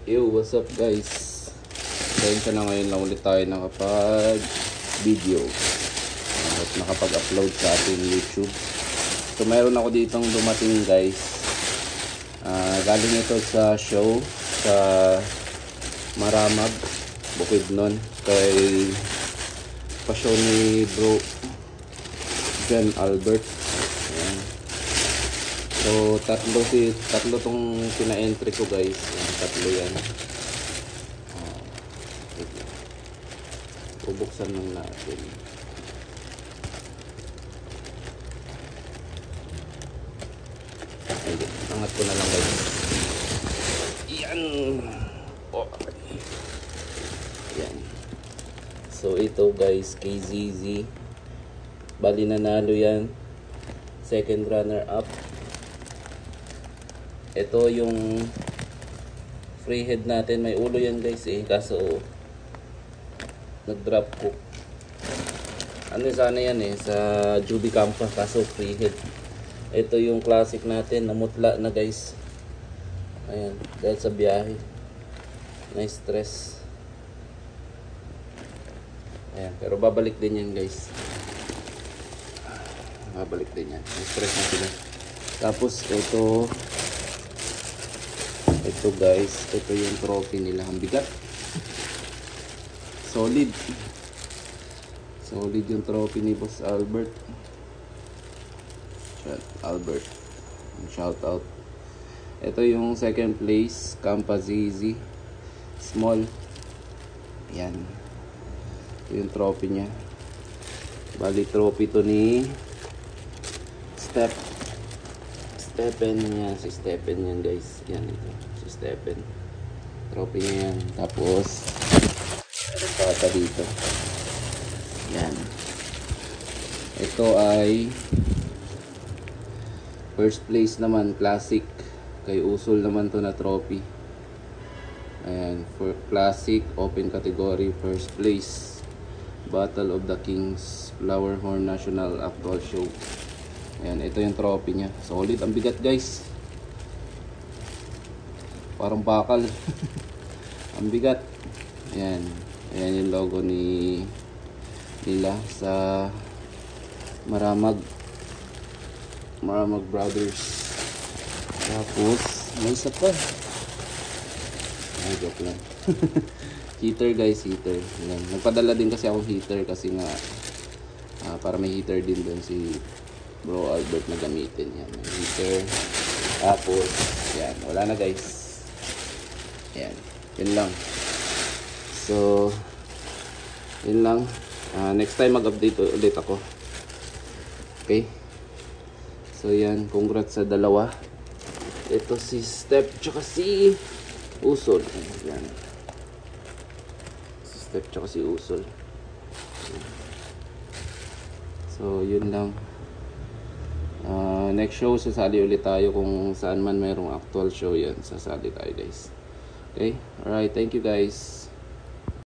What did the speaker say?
Yo, what's up guys? Pasensya na, ngayon lang ulit tayo nakapag video at nakapag-upload sa ating YouTube. So mayroon ako ditong dumating guys. Galing ito sa show sa Maramag, Bukidnon, kay pasyon ni bro John Albert. Ayan. So tatlo tong pina-entry ko guys. Ayan, tatlo yan. Bubuksan lang natin. Ayun, angat ko na lang guys. Yan. Okay. Yan. So ito guys, KZZ. Bali nanalo yan. Second runner up. Ito yung free head natin. May ulo yan guys kaso nag-drop ko. Ano sana yan sa Juby Campa, kaso free head. Ito yung classic natin, namutla na guys. Ayan, dahil sa biyahe. Nice stress. Ayan, pero babalik din yan guys. Babalik din yan. Nice stress na sila. Tapos ito guys, ito yung trophy nila. Ang bigat. Solid yung trophy ni Boss Albert. Shout out. Ito yung second place, Campa ZZ Small. Yan. Ito yung trophy niya. Bali trophy to ni Stephen yan. Si Stephen yan guys. Yan ito. Si Stephen. Trophy niya yan. Tapos pata dito. Yan. Ito ay first place naman, classic. Kay Usol naman to na trophy. Ayan, for classic open category, first place, Battle of the Kings, Flowerhorn National Actual Show. Ayan, ito yung trophy niya. Solid, ang bigat guys. Parang bakal. Ang bigat. Ayan. Ayan yung logo nila sa Maramag Brothers. Tapos may isa pa. Ay, joke lang. Heater guys, heater. Ayan. Nagpadala din kasi akong heater kasi nga para may heater din doon si Bro Albert na gamitin. Yan, may heater. Tapos yan, wala na guys. Yan, yun lang. So yun lang. Next time mag-update ulit ako. Okay. So yan, congrats sa dalawa. Ito si Step tsaka si Usol. Yan. Si Step tsaka si Usol. So yun lang. Next show sasali ulit tayo kung saan man mayroong actual show yan. Sasali tayo guys. Okay. Alright, thank you guys.